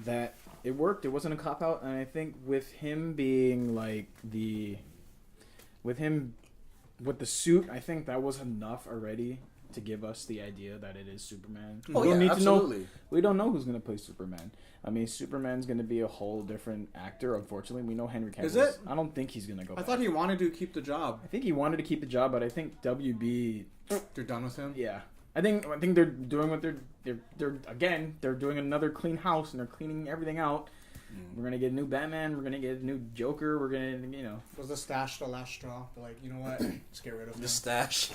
that it worked. It wasn't a cop out, and I think with him being like with the suit, I think that was enough already to give us the idea that it is Superman. Oh, we don't yeah, need absolutely. to know. We don't know who's going to play Superman. I mean, Superman's going to be a whole different actor. Unfortunately, we know Henry Cavill. Is it? I don't think he's going to go. I back. thought he wanted to keep the job. I think he wanted to keep the job, but I think WB. They're done with him. Yeah, I think they're doing what they're doing another clean house, and they're cleaning everything out. We're gonna get a new Batman. We're gonna get a new Joker. We're gonna, Was the stash the last straw? They're like, you know what? Let's get rid of him. The stash.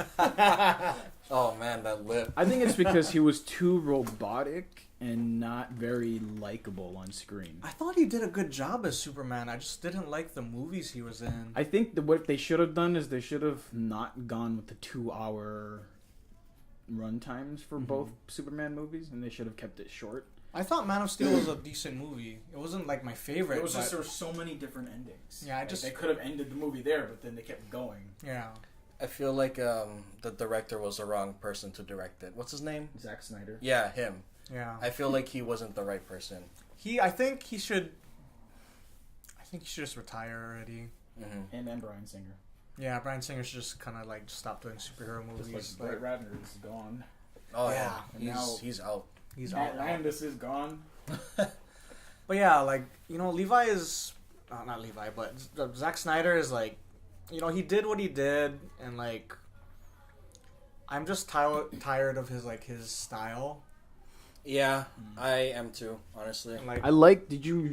Oh man, that lip. I think it's because he was too robotic and not very likable on screen. I thought he did a good job as Superman. I just didn't like the movies he was in. I think what they should have done is they should have not gone with the 2-hour run times for both Superman movies, and they should have kept it short. I thought Man of Steel was a decent movie. It wasn't like my favorite. It was just but- there were so many different endings. Yeah, they could have ended the movie there, but then they kept going. Yeah. I feel like the director was the wrong person to direct it. What's his name? Zack Snyder. Yeah, him. Yeah. I feel like he wasn't the right person. I think he should just retire already. Mm-hmm. And then Bryan Singer. Yeah, Bryan Singer should just kind of like stop doing superhero movies. Just like Brett Ratner is gone. Oh Yeah. yeah, And he's out. He's Matt out. Landis is gone. But yeah, like, Levi is not Levi, but Zack Snyder is like, he did what he did, and like, I'm just tired of his style. Yeah, I am too, honestly. And, like, I like. Did you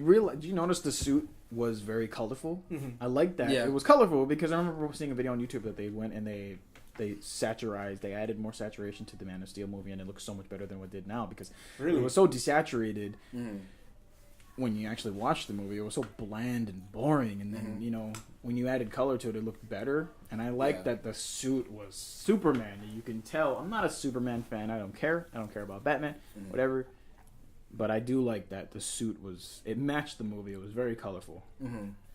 notice the suit was very colorful? Mhm. I like that. Yeah. It was colorful because I remember seeing a video on YouTube that they went and they added more saturation to the Man of Steel movie, and it looks so much better than what it did now because it was so desaturated. When you actually watch the movie, it was so bland and boring, and then when you added color to it, it looked better. And I like that the suit was Superman. You can tell. I'm not a Superman fan. I don't care about Batman, whatever. But I do like that the suit it matched the movie. It was very colorful.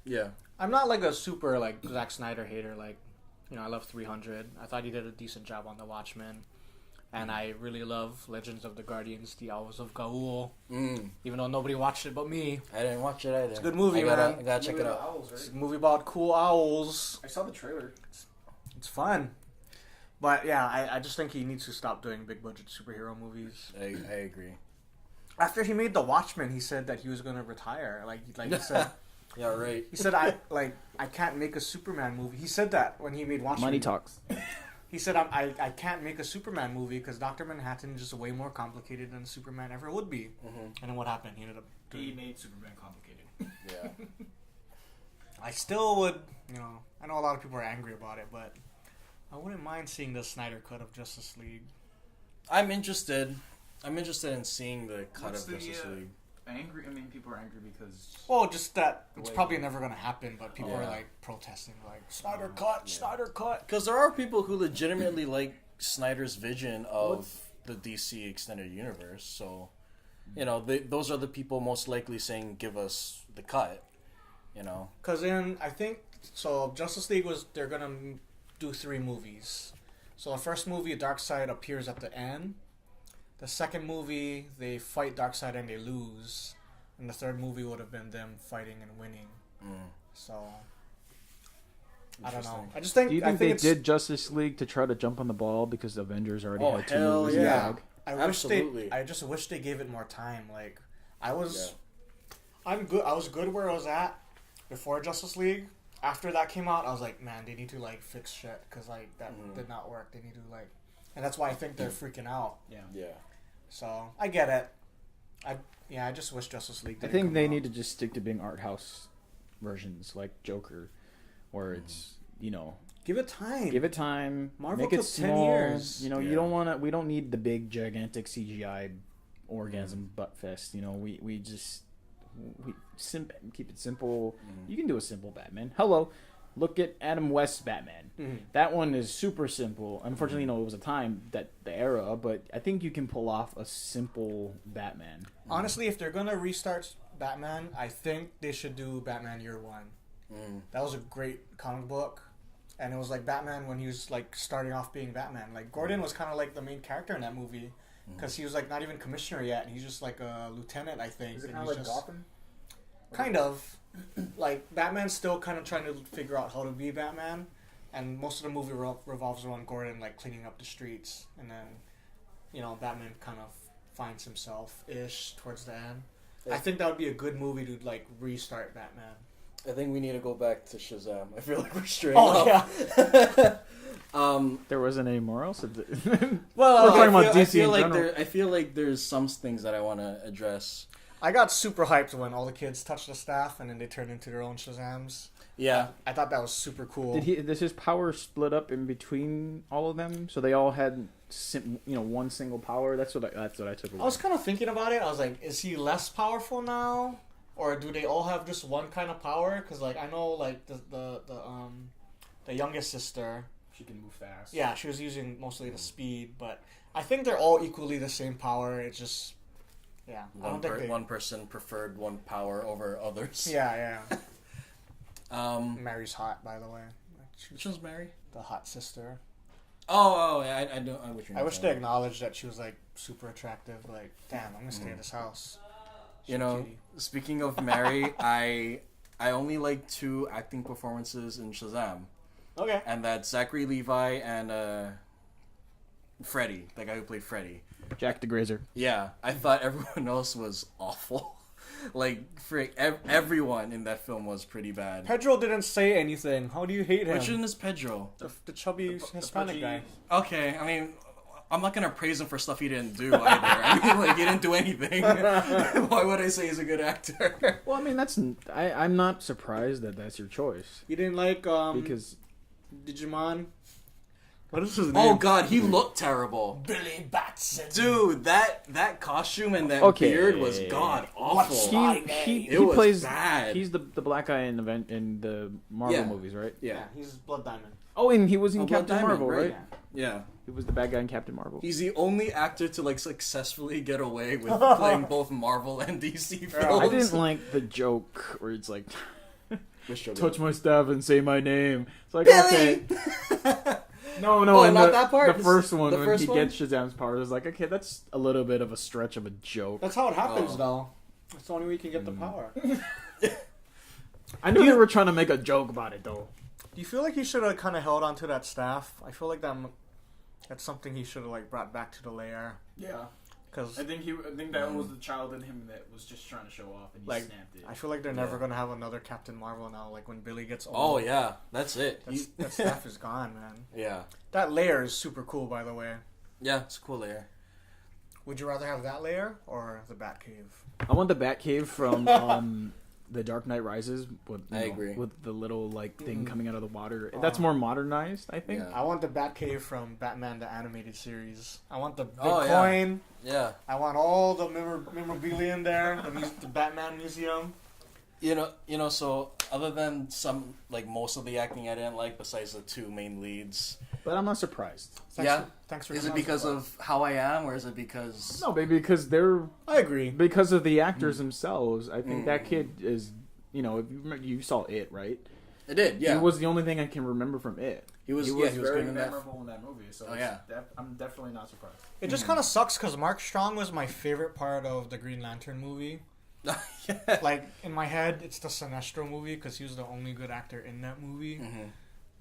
Yeah. I'm not like a super like Zack Snyder hater. Like, I love 300. I thought he did a decent job on The Watchmen. And I really love Legends of the Guardians, The Owls of Gaul. Even though nobody watched it but me. I didn't watch it either. It's a good movie, I man. gotta check it out. Owls, It's a right? movie about cool owls. I saw the trailer. It's fun. But yeah, I just think he needs to stop doing big budget superhero movies. I agree. After he made The Watchmen, he said that he was going to retire. Like he said, Yeah, right. he said I can't make a Superman movie. He said that when he made Watchmen. Money talks. He said I can't make a Superman movie because Dr. Manhattan is just way more complicated than Superman ever would be. And then what happened? He ended up He made Superman complicated. Yeah. I still would, I know a lot of people are angry about it, but I wouldn't mind seeing the Snyder cut of Justice League. I'm interested in seeing the cut What's of Justice League. angry? I mean, people are angry because... Well, just that it's Wait. probably never gonna happen, but people are Yeah. like protesting, like Snyder cut, Snyder cut. Because there are people who legitimately like Snyder's vision of the DC extended universe. So, you know, those are the people most likely saying, "Give us the cut." You know, Because I think so. Justice League they're gonna do 3 movies. So the first movie, Darkseid appears at the end. The second movie, they fight Darkseid and they lose. And the third movie would have been them fighting and winning. So I don't know. I just think. Do you I think they it's, did Justice League to try to jump on the ball because the Avengers already Oh, had 2 hell movies in the yeah. bag? Absolutely. I just wish they gave it more time. Like I was good where I was at before Justice League. After that came out, I was like, man, they need to like fix shit because like that did not work. They need to like, and that's why I think they're freaking out. yeah. So I get it. I just wish Justice League. I Didn't think come they out. need to just stick to being art house versions like Joker, where it's give it time. give it time, Marvel make it took 10 small. years. You Yeah. don't want to. We don't need the big gigantic CGI orgasm butt fest. We just keep it simple. You can do a simple Batman. Hello. Look at Adam West's Batman. That one is super simple. Unfortunately, it was a time the era, but I think you can pull off a simple Batman. Honestly, if they're gonna restart Batman, I think they should do Batman Year One. That was a great comic book, and it was like Batman when he was like starting off being Batman. Like Gordon was kind of like the main character in that movie because he was like not even commissioner yet. He's just like a lieutenant, I think. Is it and kind of he's like just, Gotham? Kind of. Like Batman's still kind of trying to figure out how to be Batman, and most of the movie revolves around Gordon like cleaning up the streets, and then Batman kind of finds himself ish towards the end. I think that would be a good movie to like restart Batman. I think we need to go back to Shazam. I feel like we're straight Oh up. yeah. There wasn't any more else. Well, We're talking about I DC feel in like general. I feel like there's some things that I want to address. I got super hyped when all the kids touched the staff and then they turned into their own Shazams. Yeah. I thought that was super cool. Does his power split up in between all of them, so they all had one single power? That's what I took away. I was kind of thinking about it. I was like, is he less powerful now, or do they all have just one kind of power? Because like I know like the youngest sister, She can move fast. yeah, she was using mostly the speed, but I think they're all equally the same power. It's just I don't think they. One person preferred one power over others. Yeah. Um, Mary's hot, by the way. which one's Mary? The hot sister. Oh, yeah, I know. I wish they acknowledged that she was like super attractive. Like, damn, I'm gonna stay in this house. You know, Cutie. speaking of Mary, I only like 2 acting performances in Shazam, Okay. and that's Zachary Levi and Freddy, the guy who played Freddy. Jack the Grazer. Yeah, I thought everyone else was awful. Like, everyone in that film was pretty bad. Pedro didn't say anything. How do you hate him? Which one is Pedro? The chubby Hispanic guy. Okay, I mean, I'm not gonna praise him for stuff he didn't do either. I mean, like, he didn't do anything. Why would I say he's a good actor? Well, I mean, I'm not surprised that that's your choice You didn't like because Digimon? What is his name? Oh god, he looked terrible. Billy Batson. Dude, that costume and that Okay. beard was god awful. he It was plays bad. He's the black guy in the Marvel Yeah. movies, right? Yeah. Yeah, he's Blood Diamond. Oh, and he was in Oh, Blood Captain Diamond, Marvel, right? right? Yeah. He was the bad guy in Captain Marvel. He's the only actor to like successfully get away with playing both Marvel and DC films. I didn't like the joke where it's like, Which joke? touch my staff and say my name. It's like, Billy! okay. No, Oh, and not that part? The first one, The when first he one? gets Shazam's powers, is like, okay, that's a little bit of a stretch of a joke. That's how it happens, Oh. though. That's the only way you can get the power. I knew they were trying to make a joke about it, though. Do you feel like he should have kind of held on to that staff? I feel like that's something he should have like brought back to the lair. Yeah. Because I think that was the child in him that was just trying to show off, and he Like, snapped it. I feel like they're never gonna have another Captain Marvel now. Like when Billy gets old. Oh yeah, that's it. That staff is gone, man. Yeah. That layer is super cool, by the way. Yeah, it's a cool layer. Would you rather have that layer or the Batcave? I want the Batcave from The Dark Knight Rises. I agree. With the little like thing coming out of the water. That's more modernized, I think. Yeah. I want the Batcave from Batman the Animated Series. I want the big Oh, yeah. coin. Yeah. I want all the memorabilia in there. The Batman Museum. You know. So other than some, like most of the acting I didn't like, besides the two main leads. But I'm not surprised. Thanks for Is it because of how I am, or is it because? No, baby, because they're I agree. because of the actors themselves. I think that kid is. If you remember, you saw it, right? It did. Yeah. It was the only thing I can remember from it. He was very good in that. memorable in that movie. So I'm definitely not surprised. It just kind of sucks because Mark Strong was my favorite part of the Green Lantern movie. Yeah. Like in my head, it's the Sinestro movie because he was the only good actor in that movie. Mm-hmm.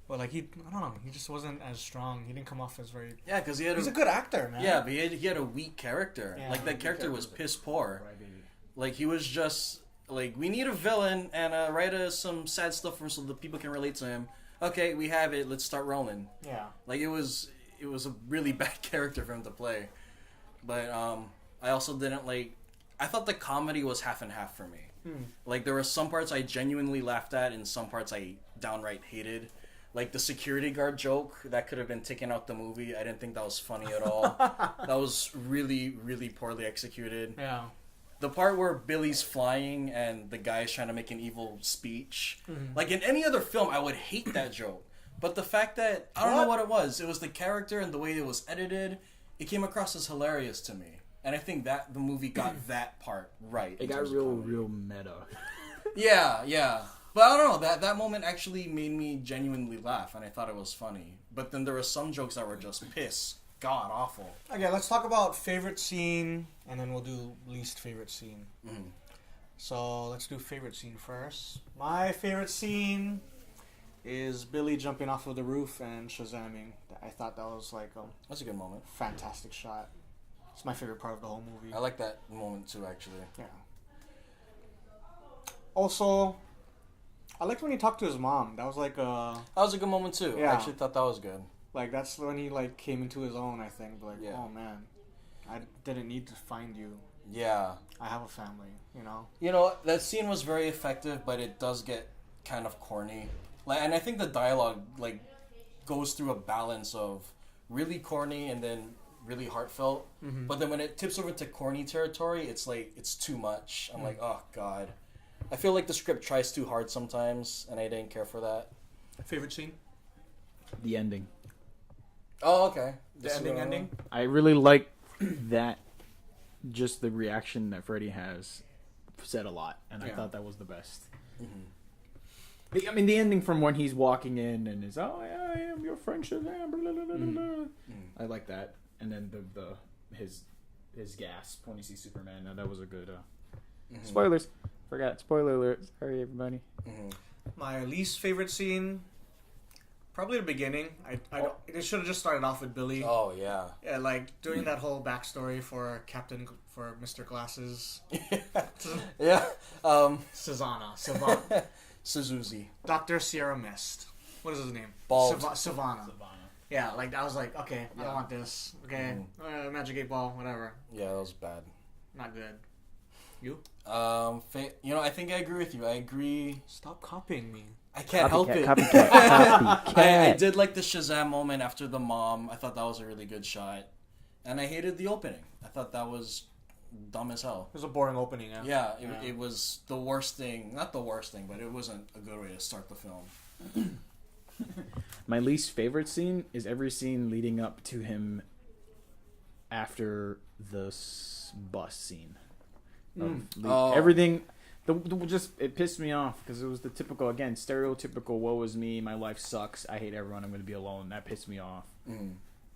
But like I don't know, he just wasn't as strong. He didn't come off as very. Yeah, because He's a good actor, man. Yeah, but he had a weak character. Yeah. Like that character was piss poor. Right, baby. Like he was just like, we need a villain and write us some sad stuff for him so the people can relate to him. Okay, we have it. Let's start rolling. Yeah. Like it was a really bad character for him to play. But I also didn't like. I thought the comedy was half and half for me. Like there were some parts I genuinely laughed at, and some parts I downright hated. Like the security guard joke that could have been taken out the movie. I didn't think that was funny at all. That was really, really poorly executed. Yeah. The part where Billy's flying and the guy's trying to make an evil speech. Like in any other film, I would hate that joke. But the fact that, I don't know what it was the character and the way it was edited, it came across as hilarious to me. And I think that the movie got that part right. It got real meta. Yeah. But I don't know, that moment actually made me genuinely laugh, and I thought it was funny. But then there were some jokes that were just god awful. Okay, let's talk about favorite scene, and then we'll do least favorite scene. So let's do favorite scene first. My favorite scene is Billy jumping off of the roof and Shazamming. I thought that was like a That's a good moment. fantastic shot. It's my favorite part of the whole movie. I like that moment too, actually. Yeah. Also, I liked when he talked to his mom. That was like That was a good moment too. Yeah. I actually thought that was good. like that's when he like came into his own. I think like, Yeah. oh man, I didn't need to find you. Yeah. I have a family. You know. You know, that scene was very effective, but it does get kind of corny. Like, and I think the dialogue like goes through a balance of really corny and then really heartfelt. But then when it tips over to corny territory, it's like it's too much. I'm like, oh god. I feel like the script tries too hard sometimes, and I didn't care for that. Favorite scene? The ending. Oh, okay. The ending. I really like that. Just the reaction that Freddy has said a lot, and I thought that was the best. I mean, the ending from when he's walking in and is, oh yeah, I am your friend Shazam. Blah, blah, blah, blah. I like that, and then his gasp when he sees Superman. That was a good. Spoilers. Forgot. Spoiler alert. Sorry, everybody. My least favorite scene, probably the beginning. It should have just started off with Billy. Oh yeah. Yeah, like doing that whole backstory for Mr. Glasses. Yeah. Savannah. Suzuki. Dr. Sierra Mist. What is his name? Bald. Savannah. Yeah, like I was like, okay, I don't want this. Okay, Magic 8 Ball, whatever. Yeah, that was bad. Not good. You? I think I agree with you. I agree. Stop copying me. I can't help it. Copycat. I did like the Shazam moment after the mom. I thought that was a really good shot. And I hated the opening. I thought that was dumb as hell. It was a boring opening, yeah. Yeah, it was the worst thing. Not the worst thing, but it wasn't a good way to start the film. My least favorite scene is every scene leading up to him after the bus scene. Everything, just it pissed me off because it was the typical, again, stereotypical. Woe is me. My life sucks. I hate everyone. I'm going to be alone. That pissed me off.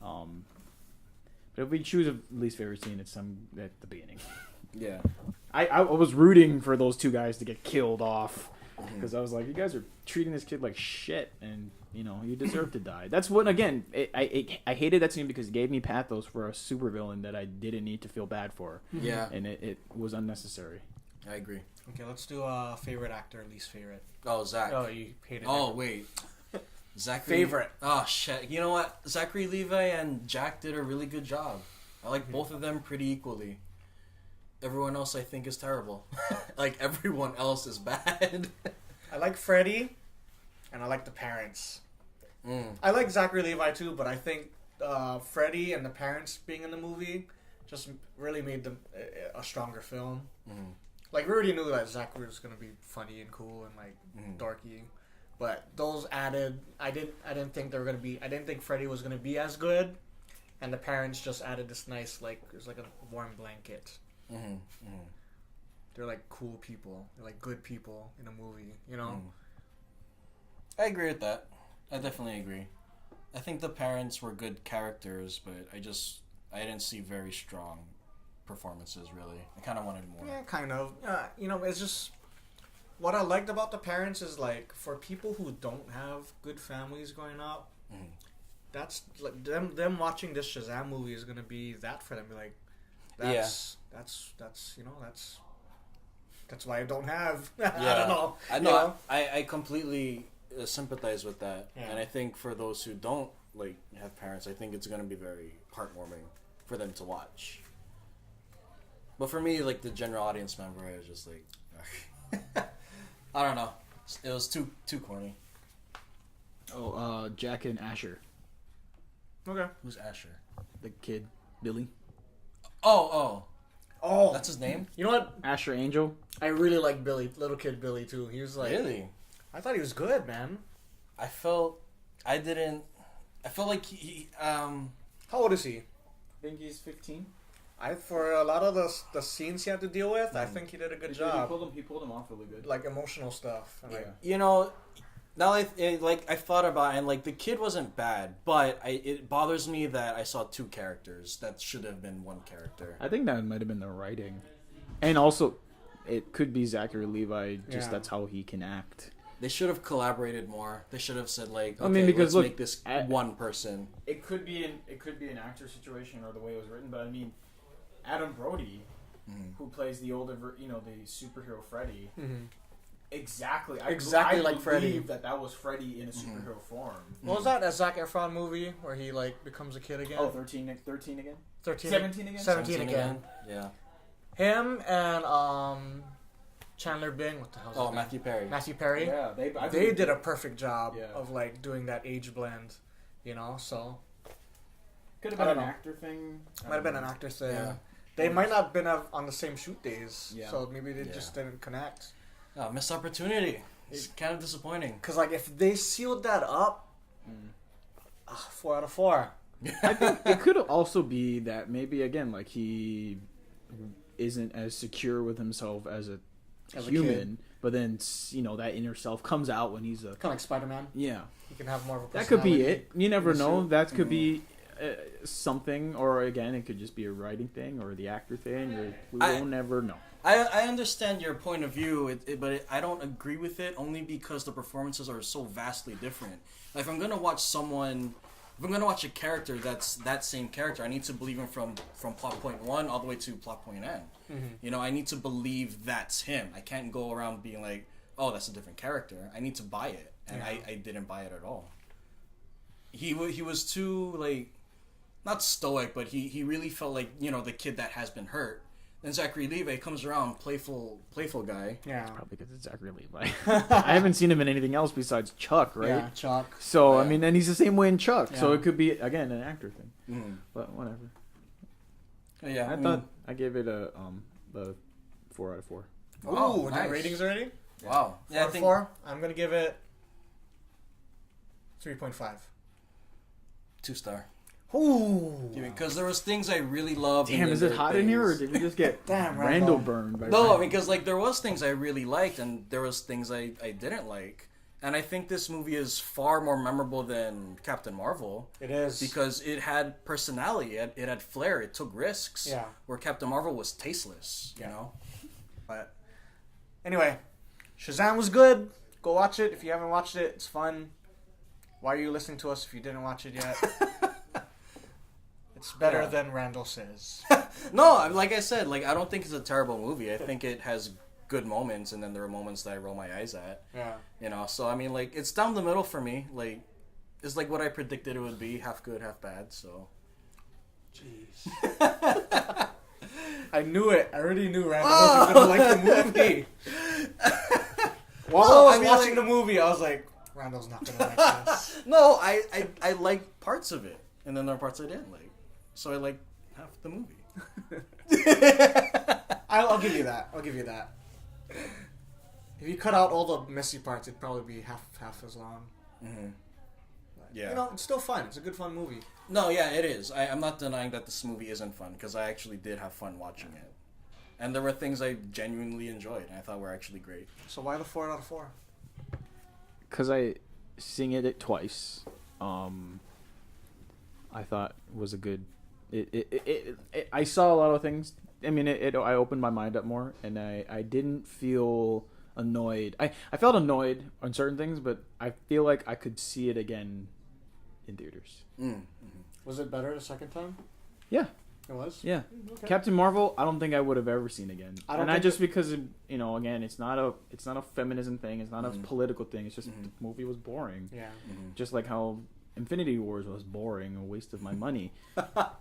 But if we choose a least favorite scene, it's some at the beginning. Yeah. I was rooting for those two guys to get killed off because I was like, you guys are treating this kid like shit, and you deserve to die. That's what, again, I hated that scene because it gave me pathos for a supervillain that I didn't need to feel bad for. Yeah. And it was unnecessary. I agree. Okay, let's do favorite actor, least favorite. Oh, Zach. Oh, you hated it. Oh, wait. Zachary. Favorite. Oh, shit. You know what? Zachary Levi and Jack did a really good job. I like both of them pretty equally. everyone else I think is terrible. Like everyone else is bad. I like Freddy, and I like the parents. I like Zachary Levi too, but I think Freddy and the parents being in the movie just really made them a stronger film. Like we already knew that Zachary was gonna be funny and cool and like dorky, but those added. I didn't think they were gonna be. I didn't think Freddy was gonna be as good, and the parents just added this nice like it was like a warm blanket. They're like cool people. They're like good people in a movie. You know. I agree with that. I definitely agree. I think the parents were good characters, but I didn't see very strong performances, really. I kind of wanted more. Yeah, kind of. You know, it's just... What I liked about the parents is, like, for people who don't have good families growing up, that's... like them watching this Shazam movie is going to be that for them. Like, that's you know, that's why I don't have... I don't know. I know. You know? I completely... sympathize with that, and I think for those who don't like have parents, I think it's going to be very heartwarming for them to watch. But for me, like the general audience member, I was just like, I don't know, it was too corny. Jack and Asher. Okay. Who's Asher? The kid, Billy. Oh, that's his name. You know what? Asher Angel. I really like Billy, little kid Billy too. He was like, really. I thought he was good, man. I felt like he How old is he? I think he's 15. For a lot of the scenes he had to deal with, I think he did a good job. He pulled him off really good. Like emotional stuff. And like, you know, now I thought about it, and like the kid wasn't bad, but it bothers me that I saw two characters that should have been one character. I think that might have been the writing, and also it could be Zachary Levi. Just that's how he can act. They should have collaborated more. They should have said like, okay, I mean, because let's make this one person. It could be an actor situation or the way it was written, but I mean, Adam Brody, who plays the older, the superhero Freddy, exactly like Freddy. Believe that was Freddy in a superhero form. What was that Zac Efron movie where he like becomes a kid again? Oh, 13 again? 17 again? 17 again. Yeah. Him and Chandler Bing, what the hell is his name? Matthew Perry. Matthew Perry. Yeah, they did a perfect job of like doing that age blend, you know. So could have been an actor thing. Might have been an actor thing. Yeah. They might not have been on the same shoot days, so maybe they just didn't connect. Oh, missed opportunity. It's kind of disappointing. Cause like if they sealed that up, 4 out of 4. I think it could also be that maybe again like he isn't as secure with himself as a human, but then that inner self comes out when he's kind of like Spider-Man. Yeah, he can have more of a that could be personality. it. You never know. That could be something, or again, it could just be a writing thing or the actor thing. Or we will never know. I understand your point of view, but I don't agree with it only because the performances are so vastly different. Like if I'm gonna watch a character that's that same character, I need to believe him from plot point 1 all the way to plot point N. You know, I need to believe that's him. I can't go around being like, oh, that's a different character. I need to buy it, and I didn't buy it at all. He was too like, not stoic, but he really felt like the kid that has been hurt. Then Zachary Levi comes around, playful guy. Yeah, probably because it's Zachary Levi. I haven't seen him in anything else besides Chuck, right? Yeah, Chuck. So I mean, and he's the same way in Chuck. So it could be again an actor thing. But whatever. Yeah, I thought I gave it a 4 out of 4. Ooh, nice. ratings already? Wow. 4 out of 4. I'm gonna give it 3.5. 2-star. Ooh. Because there was things I really loved. Damn, is it hot in here, or did we just get Randall burned? No, because like there was things I really liked, and there was things I didn't like. And I think this movie is far more memorable than Captain Marvel. It is. Because it had personality, it had flair, it took risks. Yeah. Where Captain Marvel was tasteless, you know? But anyway, Shazam was good. Go watch it. If you haven't watched it, it's fun. Why are you listening to us if you didn't watch it yet? It's better than Randall says. No, like I said, like I don't think it's a terrible movie. I think it has good moments, and then there are moments that I roll my eyes at. Yeah. You know, so I mean, like it's down the middle for me. Like it's like what I predicted it would be, half good, half bad. So. Jeez. I knew it. I already knew Randall wasn't gonna like the movie. While I was watching the movie, I was like, Randall's not gonna like this. No, I like parts of it, and then there are parts I didn't like. So I like half the movie. I'll give you that. I'll give you that. If you cut out all the messy parts, it'd probably be half as long. Mm-hmm. But, Yeah. you know, it's still fun. It's a good fun movie. No, yeah, it is. I'm not denying that this movie isn't fun, because I actually did have fun watching it. And there were things I genuinely enjoyed, and I thought were actually great. So why the 4 out of 4? Because I seen it twice. I thought was a good. I saw a lot of things. I mean, I opened my mind up more, and I didn't feel annoyed. I felt annoyed on certain things, but I feel like I could see it again in theaters. Mm-hmm. Was it better the second time? Yeah. It was? Yeah. Okay. Captain Marvel, I don't think I would have ever seen again. I just because again, it's not a feminism thing. It's not a political thing. It's just the movie was boring. Yeah. Mm-hmm. Just like how Infinity Wars was boring, a waste of my money,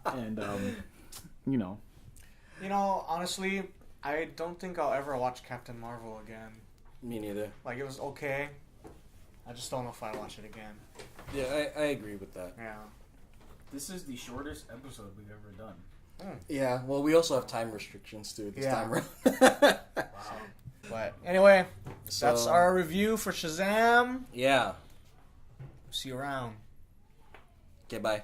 and You know, honestly, I don't think I'll ever watch Captain Marvel again. Me neither. Like, it was okay. I just don't know if I watch it again. Yeah, I agree with that. Yeah. This is the shortest episode we've ever done. Yeah, well, we also have time restrictions too this time around. Wow. But anyway, So- that's our review for Shazam. Yeah. See you around. Okay, bye.